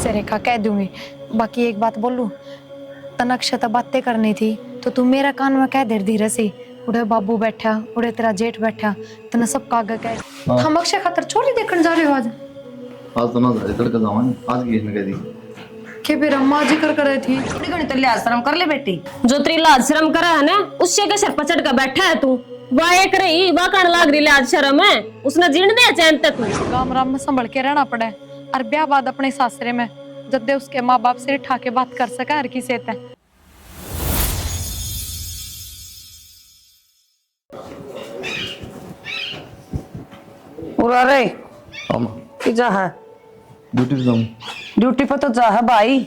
से रेखा कह दूंगी। बाकी एक बात बोलूं, तनक्षता तो बातें करनी थी तो तू मेरा कान में कह दे धीरे से। उड़े बाबू बैठा, उड़े तेरा जेठ बैठा, तने सब काग कह हम अक्षय खातर छोरी देखने जा रहे हो आज। आज तो ना जा तड़का जावा आज की इसने कह दी के फिर अम्मा जिक्र करे थी। थोड़ी घनी तो लिहाज शर्म कर ले बेटी। जो तेरी लाज शर्म करा है ना, उससे के सर पचड़ कर बैठा है तू। वाह एक रही वाह कण लाग रही लाज शर्म है, उसने जीण दे चैन ते तू। गाम राम में संभल के रहना पड़े और ब्याह बाद अपने सासरे में जब दे उसके माँ बाप से ठा के बात कर सका हर किसी से। उरा रे हम की जा है ड्यूटी पे जाऊं। ड्यूटी पर तो जा है भाई।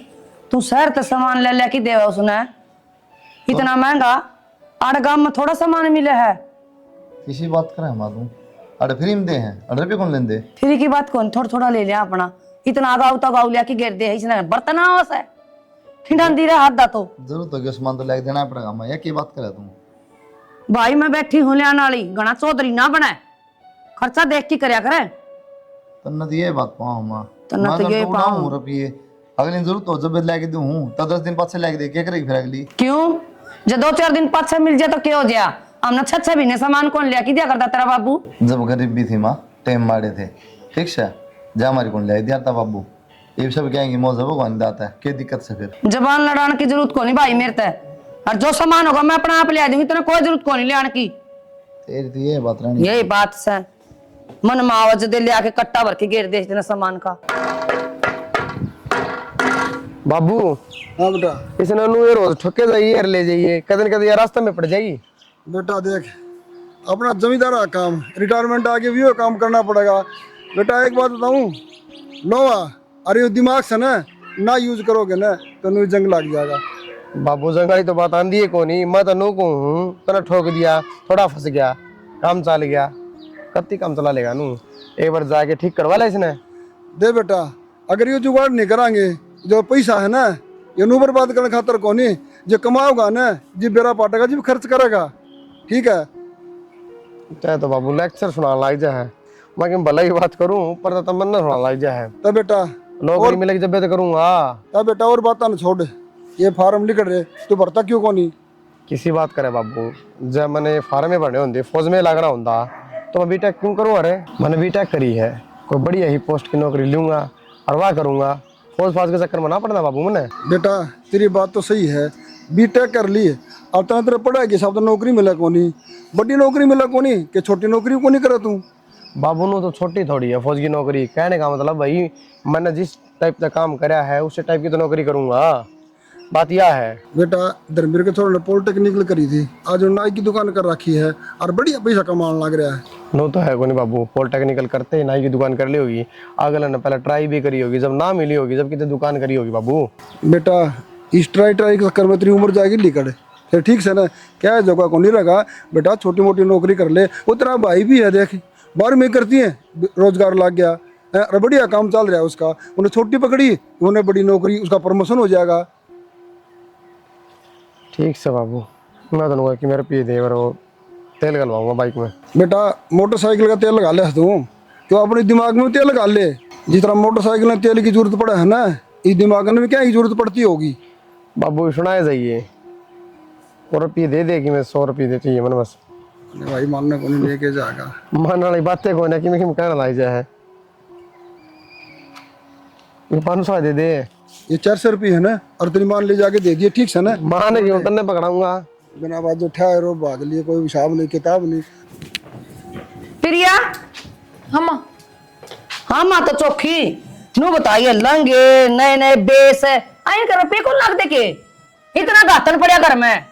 तू शहर ते सामान ले ले की देवा उसने इतना महंगा। आड़ गांव में थोड़ा सामान मिले है। किसी बात करे हम तू अरे फ्री में दे हैं अरे रुपये कौन लेंदे फ्री की बात कौन, थोड़ा थोड़ा ले लिया अपना। इतना गाँव तो गाँव लिया की गिर दे इसने बर्तन आवस है खिंडांदी रहा हाथ दा तो जरूरत होगी सामान तो लेके देना पड़ेगा। मैं की बात करे तू भाई मैं बैठी हूँ लियान वाली गणा चौधरी ना बने खर्चा देख की करया करे। तन्ना तो ये बात पाऊं मां तन्ना तो ये पाऊं रुपये अगले जरूरत हो जब लेके दूं तो 10 दिन बाद से लेके दे क्या करेगी फिर अगली। क्यों जो 2-4 दिन पाछे मिल जाए तो क्या हो जाए। हमने 6-6 महीने सामान कौन लिया की दिया करता तेरा बाबू। जब गरीब भी थी माँ टाइम मारे थे ठीक से जा हमारी कौन ले दिया था बाबू। ये सब कहेंगे मौज भगवान दाता है क्या दिक्कत से फिर जबान लड़ाने की जरूरत को नहीं भाई मेरे ते। और जो सामान होगा मैं अपना आप ले दूंगी तेरे कोई जरूरत को नहीं ले आने की। तेरी तो ये बात रहनी यही बात से मन में आवाज दे लिया के कट्टा भर के घेर दे इतने सामान का। बाबू हाँ बेटा। इसने नु ये रोज ठोके जाइए और ले जाइए कदन कदन ये रास्ते में पड़ जाएगी। बेटा देख अपना जमींदार का काम रिटायरमेंट आके भी वो काम करना पड़ेगा। बेटा एक बात बताऊं नोवा अरे वो दिमाग से ना यूज करोगे ना तो नु जंग लग जाएगा। बाबू जंगाई तो बात आंदी है को नहीं मैं तो नु को हूँ तना ठोक दिया थोड़ा फंस गया काम चल गया कत्ती काम चला लेगा नु एक बार जाके ठीक करवा ले इसने। दे बेटा अगर ये जुगाड़ नहीं कराएंगे जो पैसा है ना ये नु बर्बाद करने खातर को नहीं जो कमाओगा ना जी बेरा पाटेगा जी खर्च करेगा ठीक है। चाहे तो बाबू लेक्चर सुना लग जा है मैं कि भला ही बात करूँ पर तो मन ना सुना लग जा है तब बेटा नौकरी मिलेगी जब तो करूँगा। तब बेटा और बात ना छोड़ ये फार्म लिख रहे तू भरता क्यों को नहीं। किसी बात करे बाबू जब मैंने फार्म में भरने होंगे फौज में लगना होता तो मैं बीटेक क्यों करूँ। अरे मैंने बीटेक करी है कोई बढ़िया ही पोस्ट की नौकरी लूंगा और वाह करूंगा फौज फाज के चक्कर में ना पड़ना बाबू मैंने। बेटा तेरी बात तो सही है बीटेक कर ली अब तरह तरह पढ़ाई के हिसाब से नौकरी मिले को नहीं बड़ी नौकरी मिले को नहीं कि छोटी नौकरी को नहीं करे तू। बाबू नु तो छोटी थोड़ी है फौज की नौकरी कहने का मतलब भाई मैंने जिस टाइप का काम करा है उस टाइप की तो नौकरी करूंगा। बात यह है बेटा धर्मवीर के थोड़ा पॉलिटेक्निकल करी थी आज नाई की दुकान कर रखी है और बढ़िया पैसा कमाने लग रहा है। नो तो है को नहीं बाबू पॉलिटेक्निकल करते ही नाई की दुकान कर ली होगी अगले ने पहले ट्राई भी करी होगी जब ना मिली होगी जब कितने दुकान करी होगी बाबू। बेटा इस ट्राई के चक्कर में तेरी उम्र जाएगी लिकड़ फिर ठीक से ना क्या है जगह को नहीं रखा बेटा छोटी मोटी नौकरी कर ले। वो तेरा भाई भी है देख 12वीं करती है रोजगार लग गया और बढ़िया काम चल रहा है उसका उन्हें छोटी पकड़ी उन्हें बड़ी नौकरी उसका प्रमोशन हो जाएगा। ठीक से बाबू मैं तो कि मेरे पी दे वो तेल गलवाऊंगा बाइक में। बेटा मोटरसाइकिल का तेल लगा ले तू तो अपने दिमाग में तेल लगा ले जिस तरह मोटरसाइकिल में तेल की जरूरत पड़े है ना इस दिमाग में क्या की जरूरत पड़ती होगी। बाबू सुनाए जाइए और रुपये दे देगी मैं 100 रुपये देती है मैंने बस भाई मानने को नहीं लेके जाएगा मान वाली बातें कोई ना कि मैं कहना लाई जाए है 500 दे दे ये 400 रुपये है ना और तेरी मान ले जाके दे दिए ठीक से ना। मान क्यों तन्ने पकड़ाऊंगा बिना बात जो ठहरो भाग लिए कोई हिसाब नहीं किताब नहीं। प्रिया हम हाँ माँ तो चौखी नू बताइए लंगे नए नए बेस है आइन कर रुपये को लग दे के इतना गातन पड़िया घर में।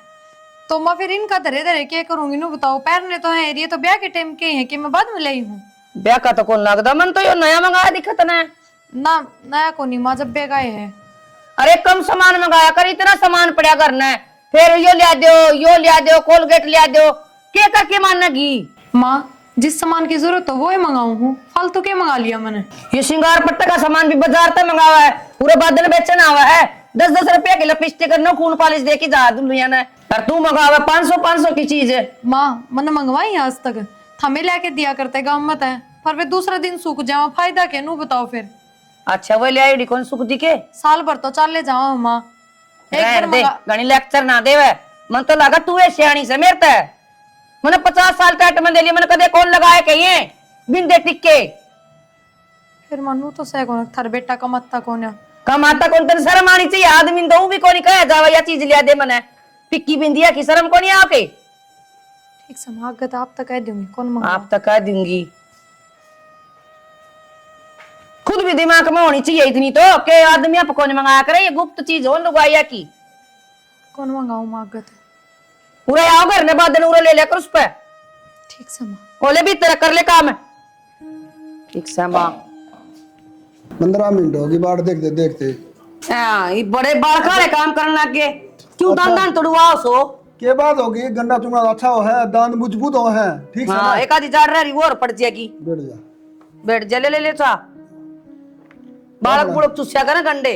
तो मैं फिर इनका धरे धरे क्या करूंगी नु बताओ पैरने तो है ये तो ब्याह के टाइम के हैं कि मैं बाद में लाई हूँ। ब्याह का तो कौन लगता मन तो यो नया मंगाया दिखत ना ना नया को नहीं माँ जब बेगाए है। अरे कम सामान मंगाया कर इतना सामान पड़ा करना है फिर यो लिया दो कोलगेट लिया दो के करके मानेगी। माँ जिस सामान की जरूरत हो वो ही मंगाऊं हूँ फालतू के मंगा लिया मैंने। ये श्रृंगार पट्टा का सामान भी बाजार से मंगावा है पूरे बादल बेचना हुआ है 10-10 रुपया की लिपस्टिक नखून पॉलिश देके जा दुनिया ने और तू मंगावा 500 की चीज है। माँ मैंने मंगवाई आज तक हमें लेके दिया करते गाँव मत है पर वे दूसरा दिन सूख जाओ फायदा क्या नू बताओ फिर। अच्छा वो ले आई कौन सुख दिखे साल भर तो चल ले जाओ माँ एक रहने बार दे मंगा- घणी लेक्चर ना देवे मन तो लगा तू है सियाणी से मेरे ते मैंने 50 साल टैट में दे लिया मैंने कदे कौन लगाए कहिए बिंदे टिक्के फिर मनु तो सह कौन थार बेटा कमाता कौन है कमाता कौन तेरे शर्म आनी चाहिए आदमी तो भी कोनी कहे जावा या चीज लिया दे मने पिक्की बिंदिया की शर्म कोनी आके ठीक समागत आप तक कह दूंगी कौन मंगा आप तक कह दूंगी खुद भी दिमाग में होनी चाहिए इतनी तो के आदमी आप कौन मंगाया करे ये गुप्त चीज हो लुगाया की कौन मंगाऊं मागत पूरे आओ घर ने बादल उरे ले लेकर उस पे ठीक समा बोले भी तेरा कर ले काम ठीक समा 15 मिनट होगी बाढ़ देखते देखते। हाँ ये बड़े बाल खारे काम करने लग गए क्यों दान दान तोड़वाओ सो के बात होगी गन्ना चुंगा अच्छा हो है दांत मजबूत हो है ठीक से हाँ एक आधी जाड़ रही वो और पड़ जाएगी बैठ जा। बैठ जा ले चा बालक बुड़क चुस्या करे गंडे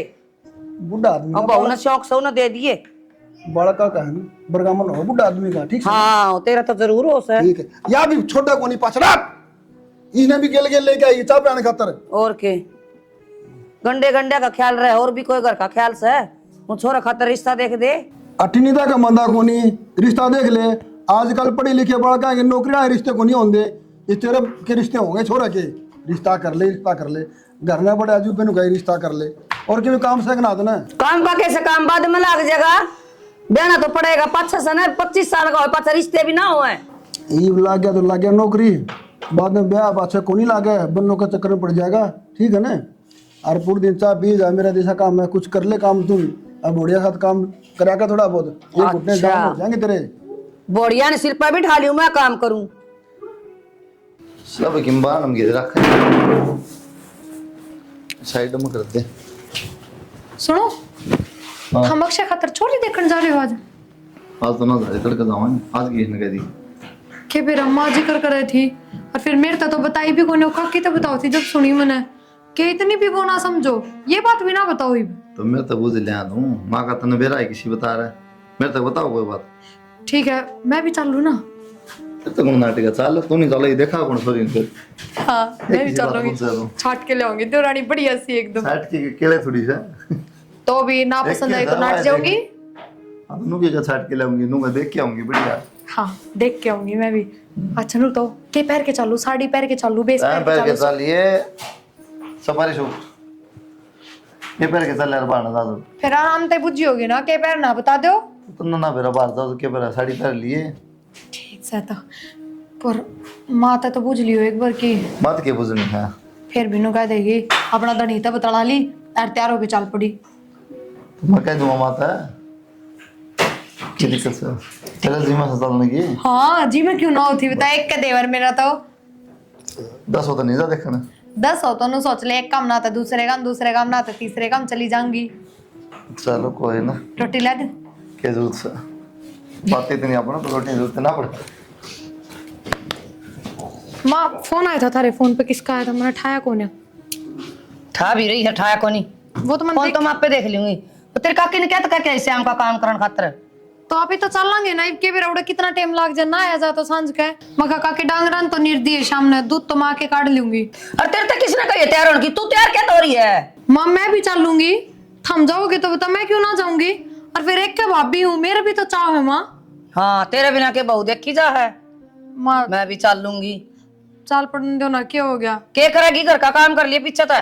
बुढ़ा आदमी अब बहु ने शौक से दे दिए बालक का है बरगामन हो बुढ़ा आदमी का ठीक है हाँ तेरा तो जरूर हो सर ठीक है या भी छोटा को नहीं पछड़ा इसने भी गेल गेल लेके आई चाप आने खातर और के गंडे गंडे का ख्याल रहे और भी कोई घर का ख्याल से वो छोरा खातर रिश्ता देख दे अठनीता का मंदा को नहीं रिश्ता देख ले आजकल पढ़े लिखे बड़ा के नौकरियां रिश्ते को नहीं होंगे इस तरह के रिश्ते होंगे छोरा के रिश्ता कर ले घर में बड़े अजूबे नु गई रिश्ता कर ले और क्यों काम से ना देना काम का कैसे काम बाद में लग जाएगा देना तो पड़ेगा 25 साल का हो पाछा रिश्ते भी ना हुए ये लग गया तो लग गया नौकरी बाद में ब्याह पाछा को नहीं लागे बनने का चक्कर में पड़ जाएगा ठीक है ना और पूरे दिन चाह पी जा मेरा जैसा काम है कुछ कर ले काम तुम अब बढ़िया साथ काम कराएगा थोड़ा बहुत ये घुटने जाम हो जाएंगे तेरे बोड़िया ने सिर पर भी ढाली मैं काम करूं सब किम्बान हम गिर रख साइड में कर दे सुनो हम अक्षय खातर छोरी देखने जा रहे हो आज आज तो ना जाए तड़का जाऊँ आज की ने कह दी के फिर अम्मा जिक्र कर रही थी और फिर मेरे तो बताई भी कोने काकी तो बताओ थी जब सुनी मैंने कि इतनी भी वो ना समझो ये बात भी ना बताओ ही तो मैं तो बुझ लिया दूँ माँ का तने बेरा है किसी बता रहा है मेरे तक बताओ कोई बात ठीक है मैं भी चल लूँ ना तो कौन नाटक चल तू नहीं चलो ये देखा कौन सॉरी फिर हाँ मैं भी किसी चल बात लूंगी पूछ रहा हूँ। छाट के ले आऊंगी देवरानी बढ़िया सी एकदम साठ की केले थोड़ी सा तो भी ना पसंद आई तो नाट जाऊंगी हाँ तो नुके का छाट के लाऊंगी नुका देख के आऊंगी बढ़िया हाँ देख के आऊंगी मैं भी अच्छा नु तो के पैर के चालू साड़ी पैर के चालू बेस पैर पैर के के चालू चल ये सफारी शूट ये पैर के चल यार बाहर ना दो फिर आराम ते बुझी होगी ना के पैर ना बता दो तो ना बेरा बाहर जाओ तो के पैर साड़ी पहन लिए ठीक से तो पर माता तो बुझ लियो एक बार की मत के बुझनी है फिर भी नु कह देगी अपना धनी तो बतला ली यार तैयार होके चल पड़ी तो मैं कह दूंगा माता की दिक्कत से तेरा जिम्मा से चलने की हाँ जी मैं क्यों ना होती बता एक का देवर मेरा तो 10 होता नहीं जा देखना 10 हो तो नु सोच ले एक काम ना था दूसरे काम ना था तीसरे काम चली जाऊंगी चलो कोई ना रोटी ला दे के जरूरत से बातें इतनी अपना तो रोटी जरूरत ना पड़े माँ फोन आया था थारे फोन पे किसका आया था मैंने ठाया कौन है ठा भी रही है ठाया को नहीं वो तो फोन मैंने तो मैं आप पे देख लूंगी तो तेरे काकी ने क्या तो क्या श्याम का काम करने खातर तो आप ही तो चल लांगे ना के बेरा उड़े कितना टाइम लाग जाए ना आया जा तो सांझ के मगा काके डांगरन तो निर्दी है सामने दूध तो माँ के काट लूंगी और तेरे तक किसने कही तैयार होने की तू तैयार क्या हो रही है माँ मैं भी चल लूंगी थम जाओगे तो बता मैं क्यों ना जाऊंगी और फिर एक के भाभी हूँ मेरा भी तो चाव है माँ हाँ तेरे बिना के बहू देखी जा है माँ मैं भी चल लूंगी चाल पड़ने दो ना क्या हो गया के करेगी घर का काम कर लिए पीछे तो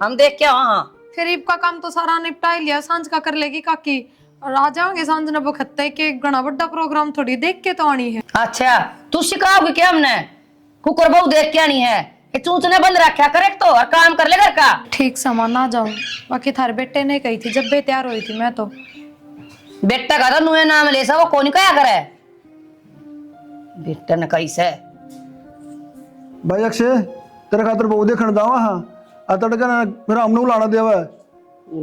हम देख के हाँ फिर ईब का काम तो सारा निपटा ही लिया सांझ का कर लेगी काकी और आ जाओगे सांझ ने बखत्ते के घना बड़ा प्रोग्राम थोड़ी देख के तो आनी है अच्छा तू सिखाओगी क्या हमने कुकर बहू देख के आनी है ये चूचने बंद रखा करे तो और काम कर ले घर का ठीक समा ना जाऊं बाकी थारे बेटे ने कही थी जब बे तैयार हुई थी मैं तो बेटा का तो नुए नाम ले सा वो कौन कया करे बेटा ने कही से भाई अक्षय तेरे खातर बहु देखने जावा हाँ आ तड़का ना फिर हमने उलाना देवा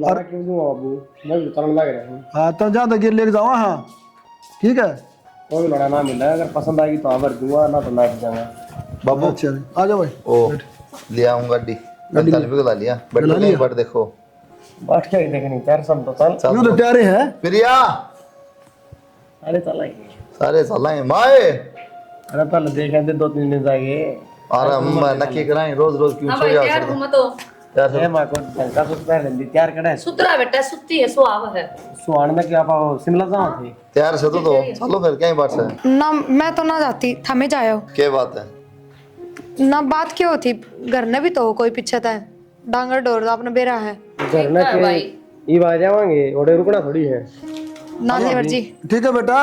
लारा क्यों दूंगा बाबू मैं भी उतरने लग रहा हूँ हाँ तो जा गिर लेके जावा हाँ ठीक है कोई लड़ा ना मिला है अगर पसंद आएगी तो हाँ भर दूंगा ना तो लाइट जाऊंगा बाबू अच्छा आ जाओ भाई ओ ले आऊं गाड़ी गद्दार भी ला लिया बट ले बट देखो बैठ के देखनी यार सब तो चल यूं तो प्यारे है प्रिया अरे चल आएंगे सारे चलाएं माए अरे पहले देखें थे 2-3 दिन जाएंगे और हम नक्की कराएं रोज रोज क्यों छोड़ यार तो यार ए मां को ढंका सुत पहन लेंदी तैयार कड़े सुतरा बेटा सुती है सुहाव है सुहान में क्या पाओ शिमला जाओ थे तैयार से तो चलो फिर क्या ही बात है। ना मैं तो ना जाती, थमे जायो। क्या बात है? ना बात क्यों थी, घर ने भी तो कोई पीछे था, डांगर डोर अपने बेरा है घर ना के ई आ जावांगे ओडे रुकना थोड़ी है ना देवर जी। ठीक है बेटा,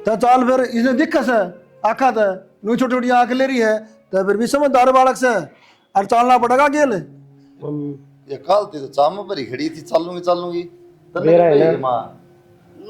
तो चल फिर इसने दिक्कत है आखा था नू छोटी छोटी आंख ले रही है तो फिर भी समझदार बालक से और चलना पड़ेगा गेल। ये कल थी तो चाम पर ही खड़ी थी, चलूंगी मेरा है ना। मां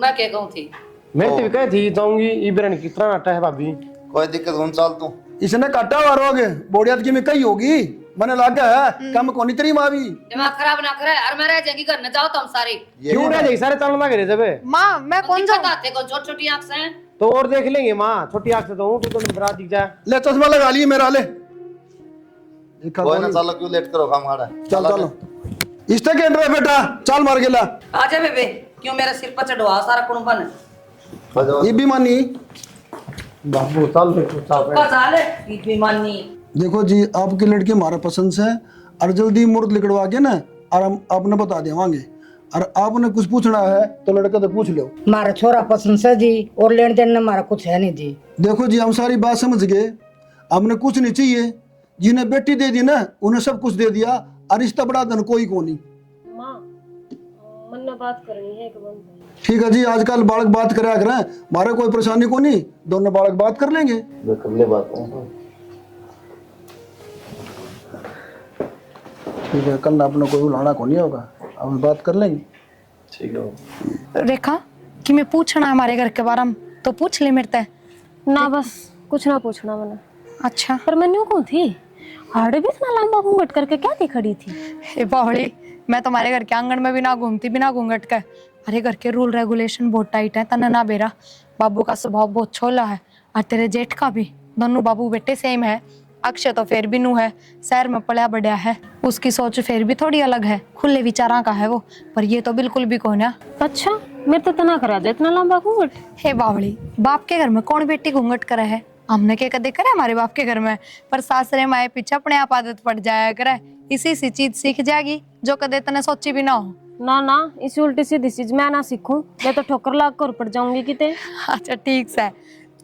मैं क्या कहूं थी मैं तो कह थी जाऊंगी ई बेरन कितना नाटा है भाभी कोई दिक्कत कौन चल तू इसने काटा हुआ रोग बोड़ियात की में कई होगी मैंने लागा है कम कोनी तेरी माँ भी दिमाग खराब ना करे और मैं रह जाएगी घर न जाओ तुम सारे क्यों रह जाई सारे चलना करे जबे माँ मैं कौन जाऊँ? आते को छोटी छोटी आंख से तो और देख लेंगे मां छोटी आंख से तो हूं तू तो बरा दिख जा ले चश्मा लगा लिए मेरा ले देखा कोई ना कौन? चलो क्यों लेट करो काम हाड़ा चल चलो इससे के रहे बेटा चल मार गेला आजा बेबे क्यों मेरा सिर पर चढ़वा सारा कुणबन ये भी मानी। बाबू चल फिर तू चल पता ले ये बेईमानी देखो जी आपकी लड़की हमारा पसंद से और जल्दी मुहूर्त निकलवा के ना और हम आपने बता देवांगे और आपने कुछ पूछना है तो लड़का तो पूछ लो। हमारा छोरा पसंद से जी और लेन देन में हमारा कुछ है नहीं जी। देखो जी हम सारी बात समझ गए, हमने कुछ नहीं चाहिए, जिन्हें बेटी दे दी ना उन्हें सब कुछ दे दिया और रिश्ता बड़ा धन कोई को नहीं। माँ मन में बात करनी है कि बंद ठीक है जी, आजकल बालक बात करा करें, हमारे कोई परेशानी को नहीं, दोनों बालक बात कर लेंगे। कर ले बात ठीक है, कल अपने कोई बुलाना को नहीं होगा, हम बात कर लेंगे। ठीक है। रेखा कि मैं पूछना है हमारे घर के बारे में तो पूछ ले मेरे ते। ना बस कुछ ना पूछना मैंने। अच्छा पर मैं न्यू कौन थी, हाड़े भी इतना लंबा घूंघट करके क्या थी खड़ी थी। हे बावड़ी, मैं तुम्हारे घर के आंगन में भी ना घूमती बिना घूंघट के। अरे घर के रूल रेगुलेशन बहुत टाइट है, तने ना बेरा। बाबू का स्वभाव बहुत छोला है और तेरे जेठ का भी, दोनों बाबू बेटे सेम है। अक्षय तो फिर भी नू है, शहर में पला बढ़िया है, उसकी सोच फिर भी थोड़ी अलग है, खुले विचारा का है वो, पर ये तो बिल्कुल भी कौन है। अच्छा मेरे तो तना करा दे इतना लंबा घूंघट। हे बावड़ी, बाप के घर में कौन बेटी घूंघट करे है? हमने क्या कदे करे हमारे बाप के घर में, पर सासरे माए पीछे अपने आप आदत पड़ जाया करे, इसी सी चीज सीख जाएगी जो कदे तने सोची भी ना हो। ना ना इसी उल्टी सीधी चीज मैं ना सीखूं, मैं तो ठोकर लाग कर पड़ जाऊंगी किते। अच्छा ठीक है,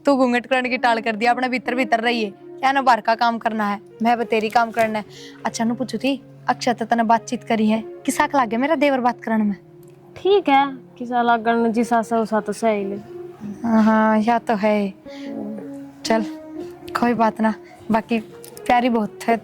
तू घूंघट करने की टाल कर दिया, अपने भीतर भीतर रहिए, क्या ना बाहर का काम करना है, मैं तेरी काम करना है। अच्छा नु पूछू थी, अक्षय तने बातचीत करी है, किसा के लागे मेरा देवर बात करने में? ठीक है किसा लागण जी सासा उसा तो सही ले। हाँ या तो है, चल कोई बात ना, बाकी प्यारी बहुत है।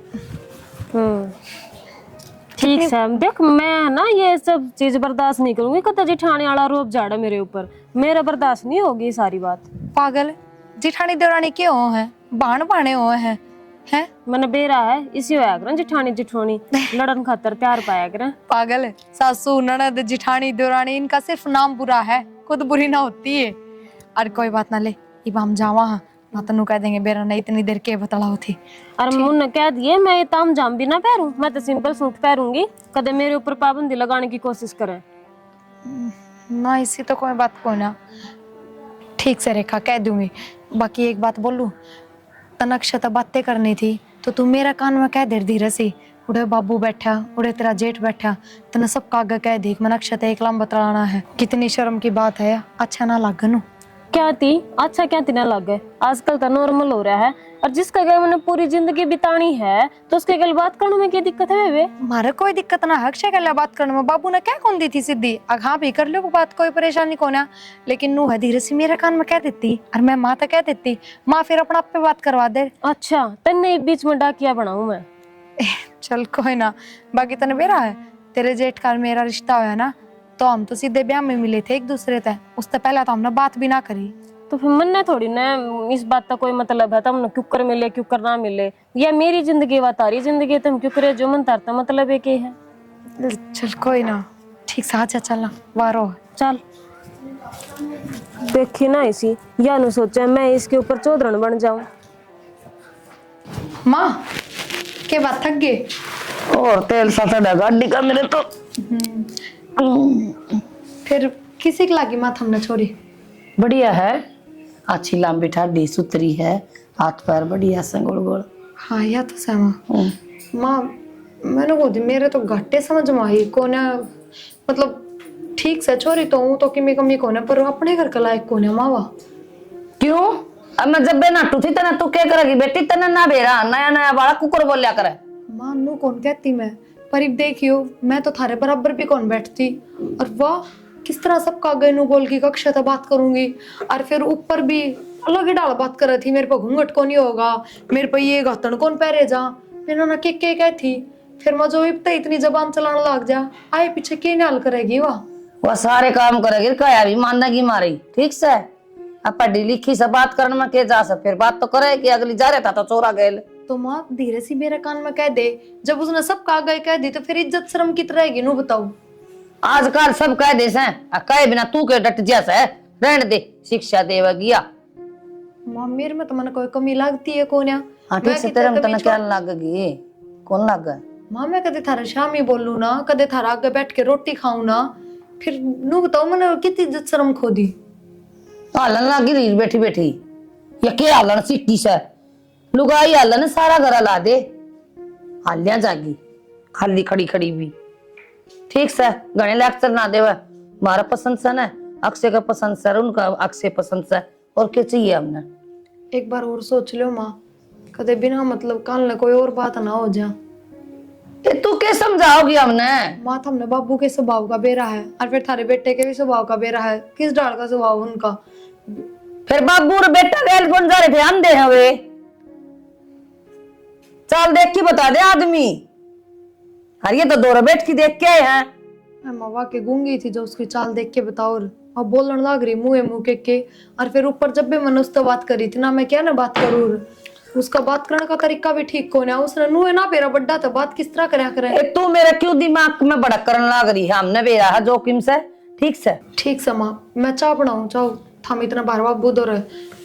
ठीक है देख, मैं ना ये सब चीज बर्दाश्त नहीं करूंगी, कत जिठाने वाला रूप झाड़ा मेरे ऊपर, मेरा बर्दाश्त नहीं होगी सारी बात। पागल, जिठानी देवरानी क्यों हो है, बाण बाणे हो है हैं? मैंने बेरा है इसी होया कर जिठानी जिठोनी लड़न खातर तैयार पाया कर। पागल, सासू ननद जिठानी देवरानी इनका सिर्फ नाम बुरा है, खुद बुरी ना होती है। और कोई बात ना ले, इब हम जावा हाँ, ना तनु कह देंगे बेरा नहीं इतनी देर के बतलाओ थी। और मुन्ने कह दिए मैं ये ताम जाम भी ना पहनूं, मैं तो सिंपल सूट पहनूंगी, कदे मेरे ऊपर पाबंदी लगाने की कोशिश करे ना, इसी तो कोई बात को ना। ठीक से रेखा कह दूंगी, बाकी एक बात बोलूं, तनक्षय तो बातें करनी थी तो तू मेरा कान में कह दे धीरे सी, उड़े बाबू बैठा, उड़े तेरा जेठ बैठा, तने सब कागा कह दी मनक्षय तो एक लंबा बतलाना है, कितनी शर्म की बात है, अच्छा ना लागनू। क्या थी अच्छा क्या थी ना लग गए, आजकल तो नॉर्मल हो रहा है, और जिसका गए मैंने पूरी जिंदगी बितानी है तो उसके गल बात करने में क्या दिक्कत है वे? मारे कोई दिक्कत ना, अक्षय गल बात करने में, बाबू ने क्या कौन दी थी सीधी, हाँ भी कर लो बात, कोई परेशानी को ना, लेकिन नू है धीरे से मेरे कान में कह देती, और मैं माँ तो कह देती, माँ फिर अपना आप पे बात करवा दे। अच्छा तन्ने बीच में डाकिया बनाऊं मैं? चल कोई ना, बाकी तने बेरा है, तेरे जेठ का मेरा रिश्ता होया ना, तो हम तो सीधे ब्याह में मिले थे एक दूसरे से, उससे पहले तो हमने बात भी ना करी। तो फिर मन ने थोड़ी ना इस बात का कोई मतलब है, तुम क्यों कर मिले क्यों कर ना मिले, या मेरी जिंदगी व तारी जिंदगी, तुम क्यों करे जो मन तारता मतलब है के है। चल कोई ना, ठीक से अच्छा चलना वारो। चल देखी ना इसी, या न सोचा मैं इसके ऊपर चौधरन बन जाऊं। माँ के बात थक गए और तेल सा चढ़ा गाड़ी का मेरे तो। फिर किसी की लागी माँ हमने छोड़ी? बढ़िया है, अच्छी लंबी ठाडी सुतरी है, हाथ पैर बढ़िया से गोल गोल। हाँ या तो सहमा माँ, मैंने को दी मेरे तो घाटे समझ में आई कोने, मतलब ठीक से छोरी तो हूँ तो किमी कमी कोने, पर अपने घर का लायक कोने मावा। क्यों? अब मैं जब बे नाटू थी तना तू क्या करेगी बेटी, तना ना बेरा नया नया बाड़ा कुकर बोलिया करे। मां नू कौन कहती मैं, पर अब देखियो मैं तो थारे बराबर भी कौन बैठती, और वाह किस तरह सबका आगे नू बोल की कक्षा से बात करूंगी, और फिर ऊपर भी अलग ही डाल बात कर रही थी, मेरे पे घूंघट को नहीं होगा, मेरे पे ये घातन कौन पहरे जा, मैंने ना के कहती, फिर मैं जो इतनी जबान चलाने लग जा, आए पीछे के नाल करेगी वाह। वह सारे काम करेगी काया भी मानना की मारी, ठीक से अब पढ़ी लिखी से बात करने में के जा सब, फिर बात तो करे कि अगली जा रहा था तो चोरा गए। तो माँ धीरे सी मेरे कान में कह दे, जब उसने सब का गए कह दी तो फिर इज्जत शर्म कित रहेगी नू बताओ। आजकल सब कह दे से कहे बिना तू के डट जैसा है रहने दे, शिक्षा देवा गया। माँ मेरे में तो मन कोई कमी लगती है कोन्या। हाँ ठीक से तेरे में तना क्या लगेगी, कौन लग गए? माँ मैं कदे थारा शाम ही बोलू ना, कदे थारा आगे बैठ के रोटी खाऊं ना, फिर नू बताओ मैंने कितनी इज्जत शर्म खो दी। हालन लगी रही बैठी बैठी, या के हालन सिट्टी से लुगाई हालन सारा घर ला दे, हालिया जागी खाली खड़ी खड़ी भी, ठीक से गणे लेक्चर ना देवे, मारा पसंद से ना अक्षय का पसंद से उनका अक्षय पसंद से, और क्या चाहिए हमने। एक बार और सोच लो माँ, कदे बिना मतलब काल ने कोई और बात ना हो जा। ते तू क्या समझाओगी हमने? माँ हमने बाबू के स्वभाव का बेरा है, और फिर थारे बेटे के भी स्वभाव का बेरा है, किस डाल का स्वभाव उनका। फिर बाबू और बेटा गैल कौन जा रहे थे, हम दे हवे चल देख के बता दे आदमी, अरे ये तो दो बैठ के देख के आए हैं। माँ के गूंगी थी जो उसकी चाल देख के बताओ, और अब बोलने लग रही मुंह के, और फिर ऊपर जब भी मैंने उससे बात करी थी ना, मैं क्या ना बात करूँ, उसका बात करने का तरीका भी ठीक कौन है, उसने नुए ना पेरा बड्डा था, बात किस तरह करया करे। तू मेरा क्यों दिमाग में बड़ा करने लग रही है, हमने बेरा है जोखिम से, ठीक से। ठीक से माँ मैं चाह बनाऊं, चाहो थाम इतना बार बाबू दो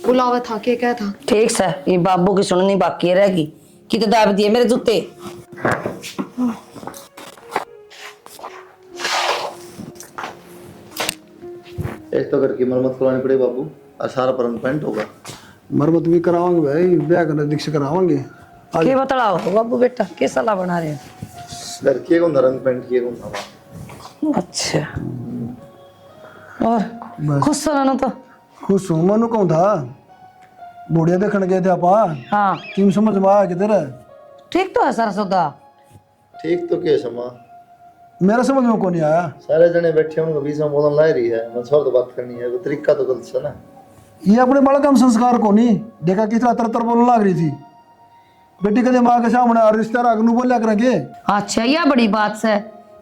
बुलावा था के क्या था। ठीक से ये बाबू की सुननी बाकी रहेगी, कि तो दाब दिए मेरे जूते। एक तो घर की मरम्मत करवानी पड़ेगी बाबू, और सारा परमानेंट होगा। मरम्मत भी करावांगे भाई, ब्याह करना दीक्षा करावांगे। के बतलाओ बाबू बेटा के सलाह बना रहे हैं? घर की कौन रंग पेंट किए कौन। अच्छा और खुश सुना तो खुश हूँ, मनु कहूँ था बुढ़िया देखने गए थे आपा, हाँ क्यों समझ में आया किधर है? ठीक तो है सारा सौदा, ठीक तो के समा मेरा समझ में कौन नहीं आया। सारे जने बैठे उनको बीच में बोलने ला रही है, मैं छोड़ तो बात करनी है, वो तरीका तो गलत है ना। ये अपने बड़ा कम संस्कार को नहीं देखा, किस तरह तर बोलने लग रही थी, बेटी के माँ के सामने और रिश्तेदार अगनू बोलिया करेंगे। अच्छा यह बड़ी बात है,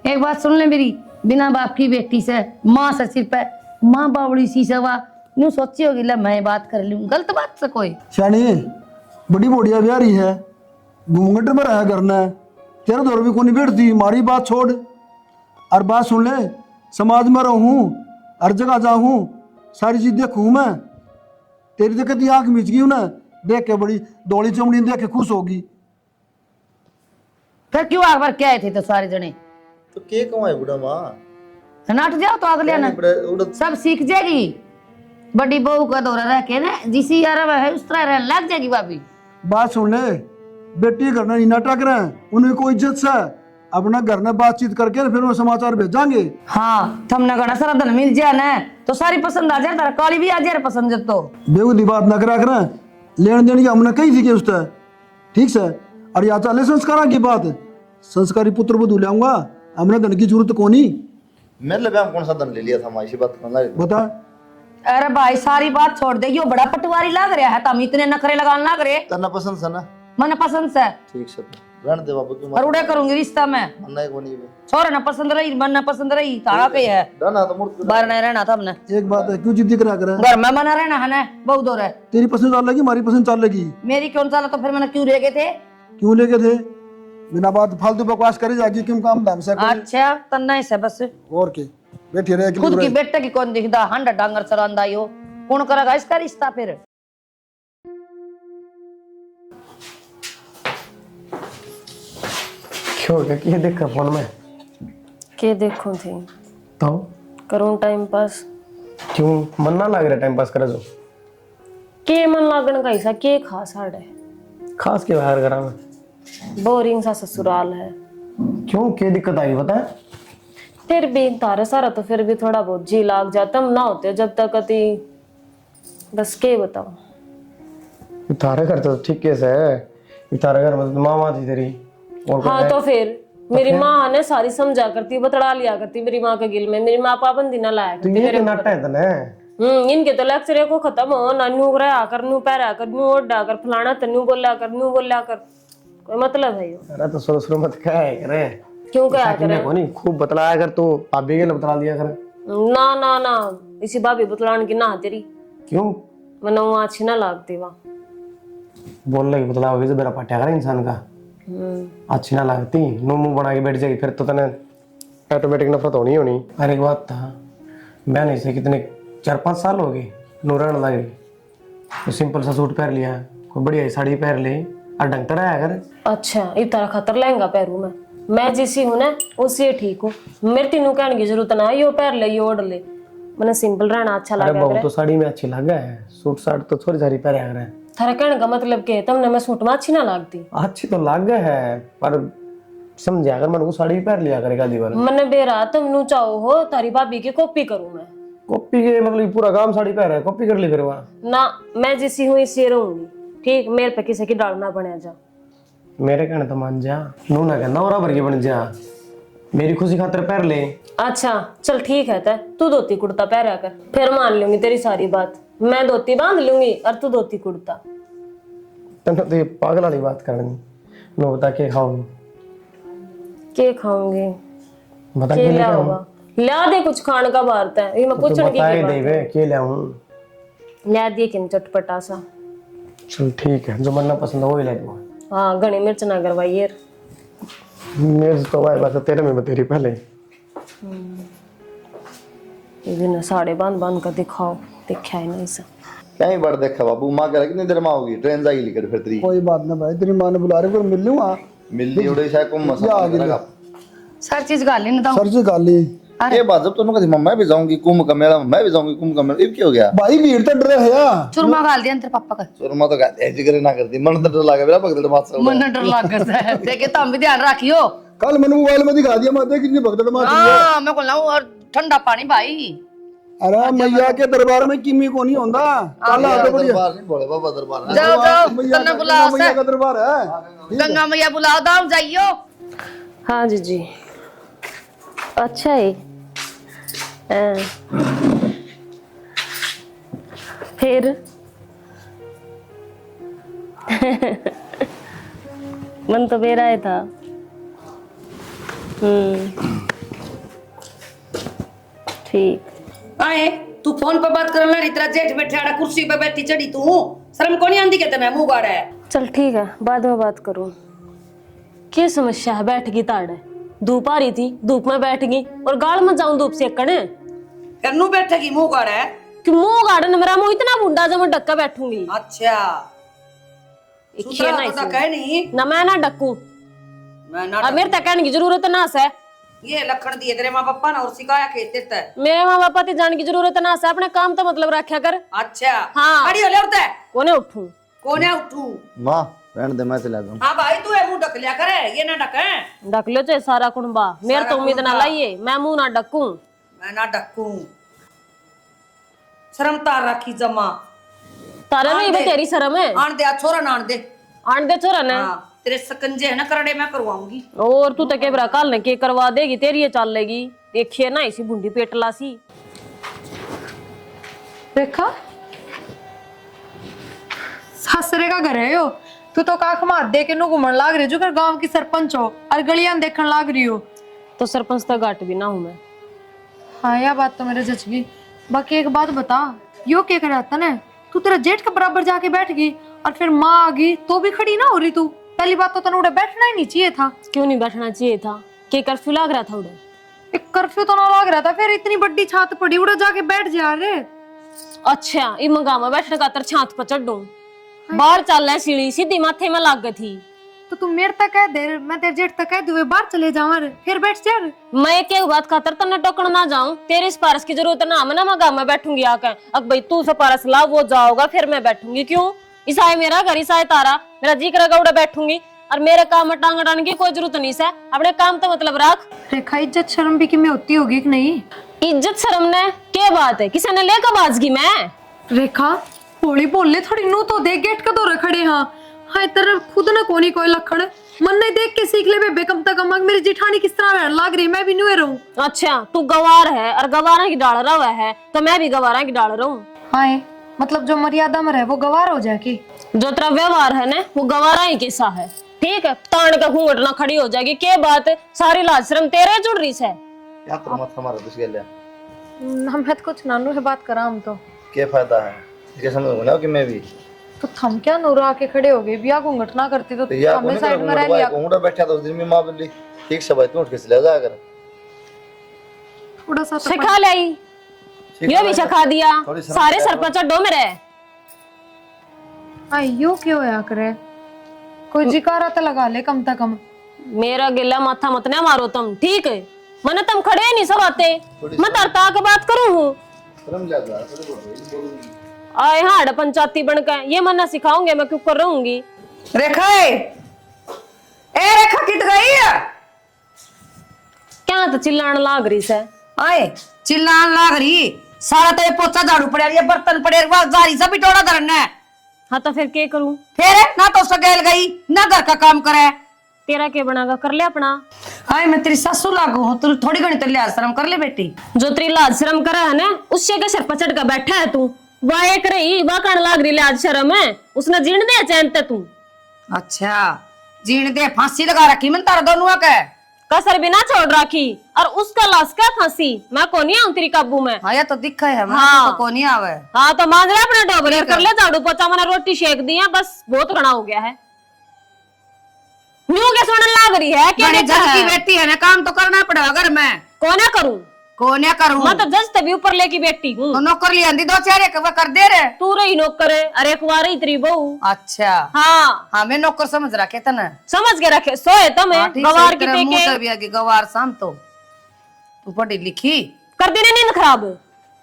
एक बात सुन ले मेरी, बिना बाप की बेटी से माँ से सिर पे माँ बावड़ी सी सवा न्यू सोची होगी ले मैं बात कर लूं, गलत बात से कोई शानी बड़ी बोढ़िया ब्याह रही है, घूंघट में रहा करना है, तेरे दौर भी कोई नहीं बैठती, मारी बात छोड़ और बात सुन ले, समाज में रहूं हर जगह जाऊं सारी चीज देखूं मैं, तेरी तो कभी आंख मिच गई ना देख के, बड़ी डोली चमड़ी देख के खुश होगी। फिर क्यों आग बार क्या आए थे तो सारे जने? तो के कमाए बुढ़ा माँ, नाट जाओ तो अगले ना सब सीख जाएगी, बड़ी बहू का दौरा रह के ना जिसी यार है उस तरह रहने लग जाएगी भाभी। बात सुन ले, बेटी घर में नाटक रहे, उन्हें कोई इज्जत से अपना घर में बातचीत करके फिर वो समाचार भेजांगे। हाँ तुमने घना सारा धन मिल जाए ना तो सारी पसंद आ जाए, तारा काली भी आ जाए पसंद जब तो बेहूदी बात न करा करें, लेन देन की हमने कही थी कि उससे ठीक से, और या चले संस्कारा की बात, संस्कारी पुत्र बधू लाऊंगा, हमने धन की जरूरत को नहीं। मेरे लिए कौन सा धन ले लिया था माँ, इसी बात करना बता। अरे भाई सारी बात छोड़ दे, यो बड़ा पटवारी लग रहा है, तुम इतने नखरे लगाने लग रहे, करना पसंद है ना, मन पसंद से ठीक से रहने दे बाबू, क्यों और उड़े करूंगी रिश्ता में, मन्ना को नहीं छोरे ना पसंद रही मन ना पसंद रही, तारा के है डना तो मूर्त बाहर नहीं रहना था हमने, एक बात है, क्यों जिद्दी करा करें, घर में मना रहना है ना बहुत दूर है, तेरी पसंद चाल लगी हमारी पसंद चाल लगी, मेरी क्यों चला तो फिर मैंने क्यों रह गए थे, क्यों लेके थे बिना बात फालतू बकवास करी जाएगी, क्यों काम धाम से करे? अच्छा तन्ना से बस और के बैठे रहे खुद की बेटे की कौन दिखदा, हंडा डांगर चलांदा यो कौन करेगा इसका रिश्ता फिर। क्यों क्या किए देखा फोन में? के देखो थे तो करूं टाइम पास, क्यों मन ना लग रहा टाइम पास करे जो? के मन लागन का ऐसा के खास हाड़ है, खास के बाहर करा में बोरिंग सा ससुराल है, क्यों, क्या दिक्कत आई बता। फिर भी तारा सारा तो फिर भी थोड़ा बहुत जी लाग जाता, हम ना होते जब तक अति बस के बताओ। थारे घर तो ठीक कैसे है, थारे घर में तो मामा थी तेरी और हाँ तो फिर मेरी माँ ने सारी समझा करती, बतड़ा लिया करती मेरी माँ के गिल में, मेरी माँ पाबंदी ना लाया तो करती ये मेरे तो नाटा है तने। इनके तो लेक्चर को खत्म हो ना, नू रहा कर, नू पैरा कर, नू ओढ़ा कर, फलाना तो नू बोला कर, नू बोला कर, कोई मतलब है यो। अरे तो शुरू मत क्या है करे, क्यों क्या करे? को नहीं खूब बतलाया कर, तो भाभी के लिए बतला दिया कर। ना ना ना, इसी भाभी बतलाने की ना तेरी, क्यों मना वहाँ अच्छी ना लगती वहाँ। बोल लगी बतलाओगी तो मेरा पट्या कर इंसान का, अच्छी ना लगती, नो मुंह बना के बैठ जाएगी, फिर तो तने ऑटोमेटिक नफरत होनी होनी। अरे एक बात था, मैं नहीं से कितने 4-5 साल हो गए नूरन लग रही, तो सिंपल सा सूट पहन लिया, कोई बढ़िया साड़ी पहन ली और ढंग तरह आया कर। अच्छा इस तरह खतर लहंगा पहरू मैं जैसी हूँ ना उससे ठीक हूँ, मेरे तीनों कहने की जरूरत ना, यो पहन ले यो ओढ़ ले, मैंने सिंपल रहना अच्छा अरे लगा। बहुत तो साड़ी में अच्छी लग है, सूट साट तो थोड़ी सारी पहने कर। थारा कहने का मतलब के तुमने मैं सूट में अच्छी ना लगती? अच्छी तो लग है पर समझा कर मन को साड़ी पहन लिया करेगा दीवार। मैंने बेरा तुम नू चाहो हो तारी भाभी की कॉपी करूँ मैं? कॉपी के मतलब पूरा काम साड़ी पहन रहा है, कॉपी कर ली फिर वहाँ। ना मैं जैसी हूँ इसी रहूंगी, ठीक? मेरे पे किसी की डालना बने जा। मेरे कहने तो मान जा, नू ना कहना और भर के बन जा, मेरी खुशी खातिर पहन ले। अच्छा चल ठीक है, तू धोती कुर्ता पहरा कर, फिर मान लूंगी तेरी सारी बात, मैं धोती बांध लूंगी और तू धोती कुर्ता। तने तो ये पागल वाली बात करनी। नो बता के खाओगी? के खाऊंगी? बता के के ला होगा? ला दे कुछ खाने का बात है, ये मैं पूछने की बता ही बात दे है। वे के लाऊं? ला दिए किन चटपटा सा। चल ठीक है, जो मन पसंद है वो ही ले दूंगा। हाँ घनी मिर्च ना करवाइए। मेरे तो भाई बस तेरे में बतेरी पहले। ये भी ना साड़े बांध बांध कर दिखाओ, देखा है नहीं सब। क्या ही बड़ देखा बाबू, माँ कह रहा कितनी देर में आओगी, ट्रेन जाएगी लेकर फिर तेरी। कोई बात ना भाई, तेरी माँ ने बुला रहे, फिर मिल लूंगा। मिलनी उड़े शायद कुम मसा करेगा। सर चीज गाली ना दो सर से गाली ये बात जब तुमने कहा मैं भी जाऊंगी कुंभ का मेला, मैं भी जाऊंगी कुंभ का मेला, ये क्या हो गया? भाई भीड़ तो डरे है यार। चुरमा गाल दिया तेरे पापा का, सुरमा तो कहते हैं जिक्र ना करती, मन तो डर लगा मेरा भगदड़ बात से। मन डर लगता है, देखे तुम भी ध्यान रखियो। कल मैंने मोबाइल में दिखा दिया, मैं देख कितनी भगदड़ मार रही है। हाँ मैं बोल और ठंडा पानी भाई। अरे मैया के दरबार में किमी को नहीं होता, कल आ तो बढ़िया। दरबार नहीं बोले बाबा, दरबार है। जाओ जाओ मैया तन्ने का- बुलाओ मैया से, का दरबार है। गंगा मैया बुलाओ दाम जाइयो। हाँ जी अच्छा है। फिर मन तो मेरा ही था। ठीक। आए तू फोन पे बात कर रही, तेरा जेठ बैठा कुर्सी पे बैठी चढ़ी, तू शर्म को नहीं आंदी के तने मुंह गाड़ा है। चल ठीक है, बाद में बात करूं। क्या समस्या है? बैठ गई ताड़, धूप आ रही थी, धूप में बैठ गई और गाल में जाऊं धूप सेकने, फिर नू बैठेगी मुंह गाड़ा है कि मुंह गाड़न मेरा मुंह इतना बुंडा जो मैं डक्का बैठूंगी। अच्छा एक सुथरा ना पता इसमें। कह नहीं ना मैं ना डकू, मैं ना अब मेरे तक कहने की जरूरत ना है। ये लखन दिए तेरे माँ पापा ने और सिखाया खेते तक। मेरे माँ बापा ते जाने की जरूरत ना है, अपने काम तो मतलब रखा कर। अच्छा हाँ। खड़ी हो ले उठता है, कोने उठूं? कोने उठू? माँ रहने दे, मैं चला जाऊँ। हाँ भाई तू है मुंह ढक लिया करे, ये ना ढके। डक लो चाहे सारा कुंबा, मेरे तो उम्मीद ना लाइए, मैं मुंह ना डकूं। मैं ना ढकू, शर्म तार रखी जमा। तारा नहीं बे तेरी शर्म है? आन दे आ छोरा ना आन दे। आन दे छोरा ने। हाँ तेरे सकंजे है ना करड़े मैं करवाऊंगी। और तू तो के बरा काल ने के करवा देगी, तेरी ये चाल लेगी। देखिए ना इसी बुंडी पेटला सी। देखा सासरे का घर है यो, तू तो काख मार दे के नु घूमन लाग रही जो कर गांव की सरपंच हो और गलियां देखने लाग रही हो। तो सरपंच तक घाट भी ना हूं मैं। हाँ यह बात तो मेरे जच गई। बाकी एक बात बता, यो क्या कर रहा था? तू तेरा जेठ के बराबर जाके बैठ गई और फिर माँ आ गई तो भी खड़ी ना हो रही तू। पहली बात तो तने उड़े बैठना ही नहीं चाहिए था। क्यों नहीं बैठना चाहिए था? के कर्फ्यू लग रहा था उड़े? एक कर्फ्यू तो ना लग रहा था, फिर इतनी बड़ी छात पड़ी, उड़े जाके बैठ जा रे। अच्छा ई मंगा में बैठने का तर छात पर चढ़ूं, बाहर चल रहा सीढ़ी सीधी माथे में लाग गई थी। तो तू मेरे तक कह दे, मैं तेरे जेठ तक कह दूं बाहर चले जावा रे, फिर बैठ जा रे। मैं एक बात खातर तन्ने टोकन ना जाऊं, तेरी सिफारिश की जरूरत ना, मैं ना मंगा में बैठूंगी आके। अब भाई तू सिफारिश ला वो जाओगा फिर मैं बैठूंगी। क्यों? ईसा है मेरा घर, ईसा है तारा, मेरा जी करेगा उड़े बैठूंगी। और मेरे काम में टांग अड़ाने की कोई जरूरत नहीं है। अपने काम तो मतलब रख। रेखा इज्जत शर्म भी कि में होती होगी कि नहीं? इज्जत शर्म ने क्या बात है, किसी ने लेकर बाजगी मैं? रेखा होली बोल ले थोड़ी, नू तो देख गेट का दौरे खड़े। हाँ हाँ तेरा खुद ना कोनी कोई लखड़ मन नहीं देख के सीख ले बेबे। कम तक कम मेरी जिठानी किस तरह रहने लग रही, मैं भी नुए रहूं। अच्छा तू गवार है और गवारा की डाल रहा है, तो मैं भी गवारा की डाल रहा हूँ। हाँ मतलब जो मर्यादा में रहे वो गवार हो जाए की? जो तेरा व्यवहार है ना वो गवारा ही कैसा है, ठीक है? तान का घूंघट ना खड़ी हो जाएगी, क्या बात है? सारी लाज शर्म तेरे जुड़ रही है। क्या तो मत हमारा कुछ गया हम है तो कुछ नानू है बात करा हम तो क्या फायदा है इसके समझ ना कि मैं भी तो थम क्या नूरा आके खड़े हो गए। बिया घूंघट ना करती तो यार हमें साइड में रह लिया। घूंघटा बैठा तो उस दिन में मां बोली ठीक से भाई तू उठ के चला जा कर थोड़ा सा तो सिखा लाई, ये भी सिखा दिया। सारे सरपंच अड्डो में रहे। आयो क्यों होया करे, कोई जिकारा तो लगा ले कम से कम। मेरा गिला माथा मत ना मारो तुम, ठीक है? मैंने तुम खड़े नहीं सब आते, मैं तरता के बात करूं हूँ। शर्म लगा आए हाड़ पंचायती बनकर ये मन्ना सिखाऊंगे मैं, क्यों कर रहूंगी? रेखा ए रेखा कित गई है? क्या तो चिल्लाने लाग रही से? आए चिल्लान लाग रही, सारा तेरे पोछा झाड़ू पड़े, ये बर्तन पड़े, जारी सब बिटोड़ा धरना है। हाँ तो फिर क्या करूं? फिर ना तो सगेल गई ना घर का काम करे। तेरा क्या बनागा, कर ले अपना। आए मैं तेरी सासू लागू हूँ, तू थोड़ी घनी तो लिहाज शर्म कर ले बेटी। जो तेरी लाज शर्म करा है ना उससे के सिर पर चढ़ कर बैठा है तू। वाह एक रही वाह कण लाग रही लाज शर्म है, उसने जीण दे चैन ते तू। अच्छा जीण दे, फांसी लगा रखी मैं तारा दोनों के। कसर भी ना छोड़ रखी और उसका लाश का फांसी। मैं को नहीं आऊं तेरी काबू में। हाँ ये तो दिखा है मैं हाँ। तो कोनी आवे। हाँ तो मांग ले अपना डोबरे, कर ले झाड़ू पोछा, मैंने रोटी सेक दी है, बस बहुत घना हो गया है। न्यू के सुनने लाग रही है क्या? जज की बेटी है ना, काम तो करना पड़ेगा घर में। कोने करूं? कोने करूं? मैं तो जज तभी ऊपर लेके बैठी हूँ। तो नौकर लिया दो चार कर दे रहे। तू रही नौकर है, अरे कुंवारी तेरी बहू। अच्छा हाँ हाँ मैं नौकर समझ रखे तना, समझ के रखे। सोए तुम्हें गवार की के गवार शाम तो तू पढ़ी लिखी कर देने नींद खराब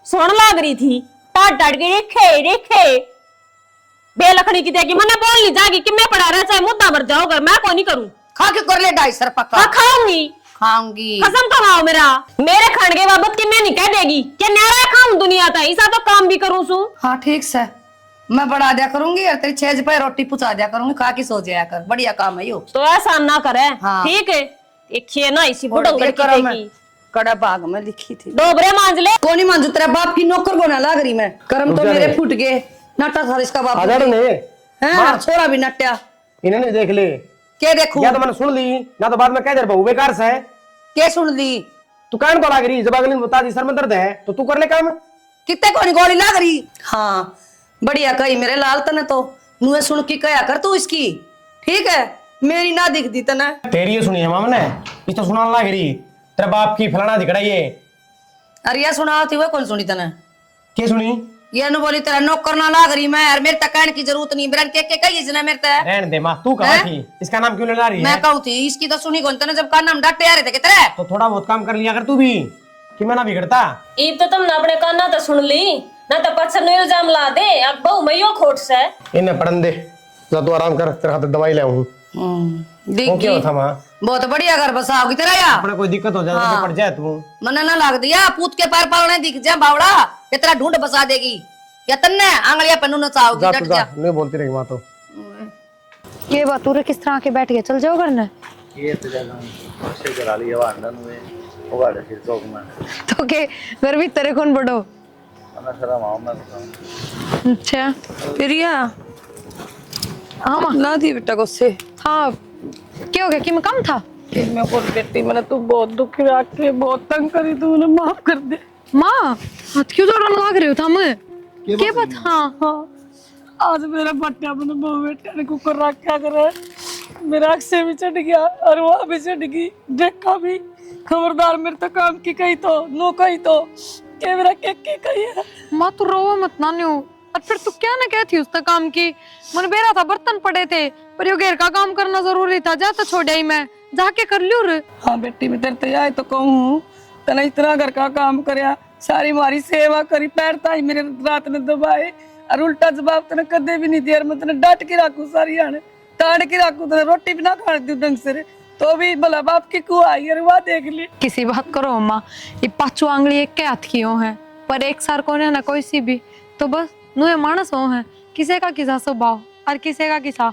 सोन लाग रही थी। टाट टाट के रेखे रेखे बेलखड़ी की देगी मैंने बोल ली जाएगी कि मैं पढ़ा रहा, चाहे मुद्दा भर जाओ घर, मैं को नहीं करूं। खा के कर ले 250 पक्का। हाँ खाऊंगी, खाऊंगी कसम खाओ मेरे खाने के बाबत की मैं नहीं कह देगी कि न्यारा खाऊं दुनिया था, ऐसा तो काम भी करूं सू। हाँ ठीक से मैं बढ़ा दिया करूंगी और तेरी 6 पे रोटी पुचा दिया करूंगी, खा के सो जाया कर, बढ़िया काम है यो। तो ऐसा ना करे। हाँ। ठीक है एक खे ना इसी बुढ़ंगड़ की कड़ा भाग में लिखी थी डोबरे मांज ले। कोनी मांझू, तेरा बाप की नौकर को ना लाग रही मैं, कर्म तो मेरे फूट गए। नटा था इसका बाप है, छोरा भी नट्या। इन्हें देख ले क्या देखूं? या तो मैंने सुन ली ना तो बाद में कह दे बहू बेकार से है। क्या सुन ली? तू कान को लाग रही, जब अगले दिन बता दी सर में दर्द है तो तू कर ले काम। कितने कोनी गोली लाग रही। हाँ बढ़िया कही मेरे लाल तने, तो नुए सुन की कया कर तू इसकी, ठीक है? मेरी ना दिख दी तने। तेरी ये सुनी है मामा ने, इस तो सुनाने लाग रही तेरे बाप की फलाना दिखड़ा ये। अरे ये सुना थी वो कौन सुनी तने? क्या सुनी? ये न बोली तेरा नौकर ना लाग रही मैं, और मेरे तक कहने की जरूरत नहीं, बिरन के कही इसने मेरे तक। रहने दे माँ, तू कहा थी इसका नाम क्यों ले ला रही है? मैं कहूँ थी इसकी तो सुनी कौन तने, जब का नाम डांटे आ रहे थे कितने। तो थोड़ा बहुत काम कर लिया कर तू भी, कि मैं ना बिगड़ता। ईब तो तुमने अपने काना तो सुन ली ना, तो पछन इल्जाम ला दे अब बहु मयो खोट से। इन्हें पढ़न दे, जा तू आराम कर, तेरे हाथ दवाई ले आऊं। वो क्या था माँ? बहुत बढ़िया घर बसाओगी तेरा या अपने कोई दिक्कत हो जाए तो पड़ जाए तू। मन ना लाग दिया पूत के पैर पालने दिख जा बावड़ा, ये तेरा ढूंढ बसा देगी या तन्ने आंगलिया पे नून चाहोगी। जा डट तू जा। जा, नहीं बोलती रही माँ तो। ये बात तू किस तरह के बैठ गए, चल जाओ घर ना। ये तो जगह से करा लिया वांडन हुए वो वाले फिर चौक में तो के घर भी तेरे कौन बड़ो। ana शर्म आओ मैं बताऊं। अच्छा प्रिया हाँ माँ ला दी बेटा को से। हाँ क्या हो गया कि मैं कम था? मैं बोल बेटी मैंने तू बहुत दुखी रख के बहुत तंग करी, तू मुझे माफ कर दे। माँ हाथ क्यों जोड़ने लग रहे हो था मैं? क्या बात? हाँ आज मेरा बट्टा मैंने बहु बेटा ने कुकर रखा करे, मेरा अक्से भी चढ़ गया और वो भी चढ़ गई, देखा भी। खबरदार मेरे तो काम की कही तो नो कही तो के मेरा के कही है। माँ तू रो मत नानी हो, और फिर तू क्या ना कहती उस तक काम की। मन बेरा था बर्तन पड़े थे पर यो घेर का काम करना जरूरी था, जा तो छोड़ आई मैं, जाके कर लियो रे। हाँ बेटी मैं तेरे तैयार तो कहूँ तना इतना घर का काम करया, सारी मारी सेवा करी, पैर ताई मेरे रात ने दबाए और उल्टा जवाब तने कदे भी नहीं दिया, मैं तने डांट के रखू सारी आने ताड़ के रखू तो रोटी भी ना खा दूं ढंग से तो भी भला बाप की कुआ आई अरे वाह देख ली। किसी बात करो अम्मा, ये पांचों आंगली एक के हाथ की हो है, पर एक सार को ना कोई सी भी, तो बस नुए मानस हो है, किसी का किसा स्वभाव और किसी का किसा।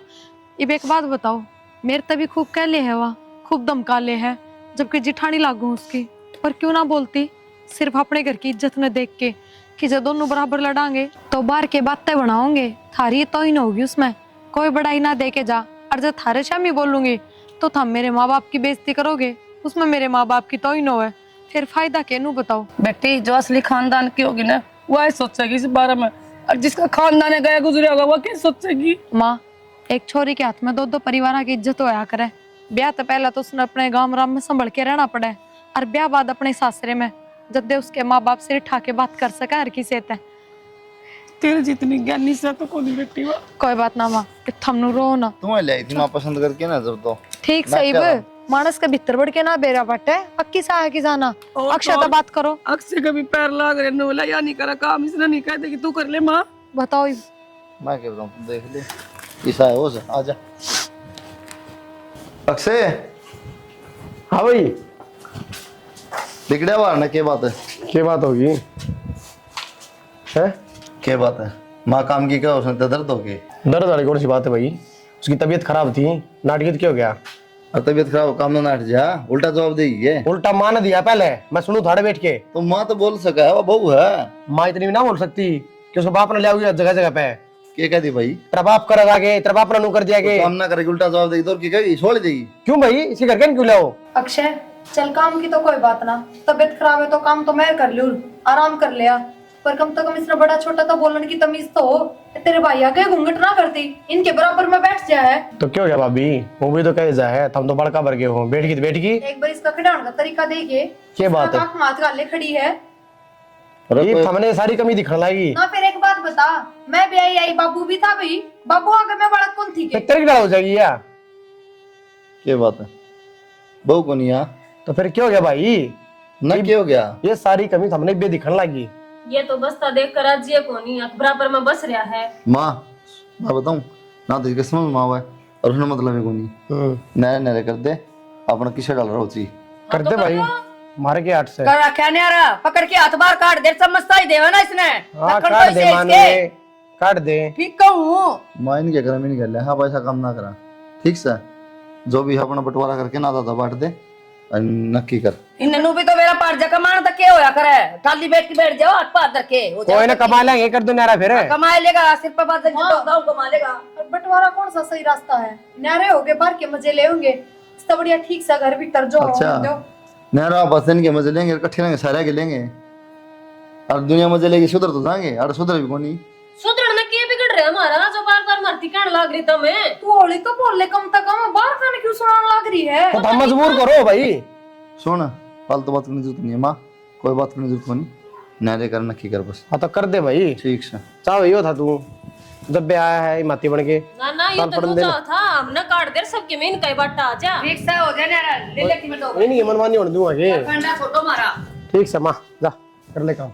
अब एक बात बताओ, मेरे तभी खूब कह ले है वह, खूब धमका ले है, जबकि जिठानी लागू उसकी, पर क्यों ना बोलती, सिर्फ अपने घर की इज्जत न देख के कि जब दोनों बराबर लड़ांगे तो बाहर के बातें बनाओगे, थारी तो ही न होगी उसमें, कोई बड़ाई ना दे के जा। और जब थारे शामी बोलूंगी तो थम मेरे माँ बाप की बेइज्जती करोगे, उसमें मेरे माँ बाप की तो ही न है, फिर फायदा केनू बताओ। बेटी जो असली खानदान की होगी ना वो ऐ सोचेगी इस बारे में, और जिसका खानदान है गया गुजरे होगा वो क्या सोचेगी। माँ, एक छोरी के हाथ में दो दो परिवार की इज्जत होया करे। ब्याह तो पहला तो उसने अपने गांव राम में संभल के रहना पड़े, और ब्याह बाद अपने सासरे में जब दे उसके माँ बाप से ठा के बात कर सका हर किसी से। तेरे जितनी ज्ञानी से तो कोई बेटी वो। कोई बात ना माँ, थमनु रो ना। तुम्हें ले थी माँ पसंद करके ना जब तो ठीक मैं सही क्या बे, मानस के भीतर बढ़ के ना बेरा बटे अक्की सा है कि जाना। और अक्षय तो तो बात करो। अक्सर कभी पैर लाग रहे बोला या नहीं करा काम, इसने नहीं कहते कि तू कर ले माँ। बताओ मैं कह रहा हूँ देख ले ईसा है वो से आजा। अक्षय हाँ भाई, बिगड़े बाहर ना, क्या बात है? क्या बात होगी है? क्या बात है? माँ काम की क्या उसने तो दर्द हो गई? दर्द वाली कौन सी बात है भाई? उसकी तबीयत खराब थी, नाटक क्या हो गया? और तबीयत खराब काम ना हट जा, उल्टा जवाब देगी ये? उल्टा माँ ने दिया पहले, मैं सुनू थाड़े बैठ के। तो माँ तो बोल सका है, वो बहू है। माँ इतनी भी ना बोल सकती कि उसको बाप ने लिया हुआ जगह जगह पे। क्या कहती भाई? तेरा बाप कर आगे, तेरा बाप ने नू कर दिया के। काम ना करेगी उल्टा जवाब देगी तो की कहेगी छोड़ देगी? क्यों भाई, इसी करके क्यों लाओ? अक्षय, चल काम की तो कोई बात ना, तबीयत खराब है तो काम तो मैं कर लूं, आराम कर लिया, पर कम से कम इतना बड़ा छोटा तो बोलने की तमीज तो हो। तेरे भाई आगे घूंघट ना करती, इनके बराबर में बैठ जाए। तो क्यों गया भाभी, वो भी तो कह जा है, तुम तो बड़का भर गए हो, बैठ गई तो बैठ गई। एक बार इसका खिडाउन का तरीका देखिए। क्या बात है? हाथ गाले खड़ी है ये हमने सारी कमी दिखने लगी ना। फिर एक बात बता, मैं भी आई बाबू भी था भाई, बाबू आगे मैं बड़ा कौन थी के? तेरे की लड़ाई हो जाएगी या? क्या बात है? बहू को नहीं आ तो फिर क्यों गया भाई? ना क्या हो गया? ये सारी कमी हमने भी दिखने लगी। ये तो बस्ता देख कर राज्य को नहीं बराबर में बस रहा है। माँ मैं बताऊं ना, तो इसके समझ माँ है और उसने मतलब है को नहीं नरे नरे कर दे अपना किसे डाल रहा होती कर दे भाई, मारे के हाथ से कर रखा नहीं आ रहा, पकड़ के हाथ बार काट दे, समझता ही देवा ना इसने। हाँ, लखन काट तो दे इसे मान इसके। ले, काट दे। ठीक कहूँ माँ इनके करा मैं नहीं कर लिया। हाँ पैसा काम ना करा, ठीक से जो भी है अपना बंटवारा करके ना दादा बांट दे और नक्की कर। इन्हें भी तो मेरा पार जा कमान तक क्या होया करे, टाली बैठ जाओ हाथ पार करके हो जाओ। कोई ना कमा लेंगे, कर दो नारा फिर। कमा लेगा सिर पर बात गाँव कमा लेगा। बंटवारा कौन सा सही रास्ता है? न्यारे होगे, बाहर के मजे ले होंगे, इससे बढ़िया ठीक सा घर भीतर जो अच्छा नहरा बसन के मजे लेंगे, इकट्ठे लेंगे, सारे के लेंगे और दुनिया मजे लेगी, सुधर तो जाएंगे और सुधर भी कोनी। सुधरण में क्या बिगड़ रहा है हमारा, जो बार बार मरती कहने लग रही था मैं। तू होली तो बोल ले कम से कम, बाहर खाने क्यों सुनाने लग रही है? तो हम मजबूर करो भाई। सुन फालतू बात करने की जरूरत नहीं है माँ, कोई बात करने की जरूरत नहीं, नहरे कर नक्की कर बस। हाँ तो कर दे भाई, ठीक से चाह वही था तू जब भी आया है माती बन के। ना ये तो तू चाह था हमने काट दे सबके में इनका ही बाटा आ जा। ठीक से हो जाए ना, ले लेती मैं तो नहीं मनमानी होने दूंगा ये। खंडा छोटो मारा। ठीक से माँ जा कर ले काम।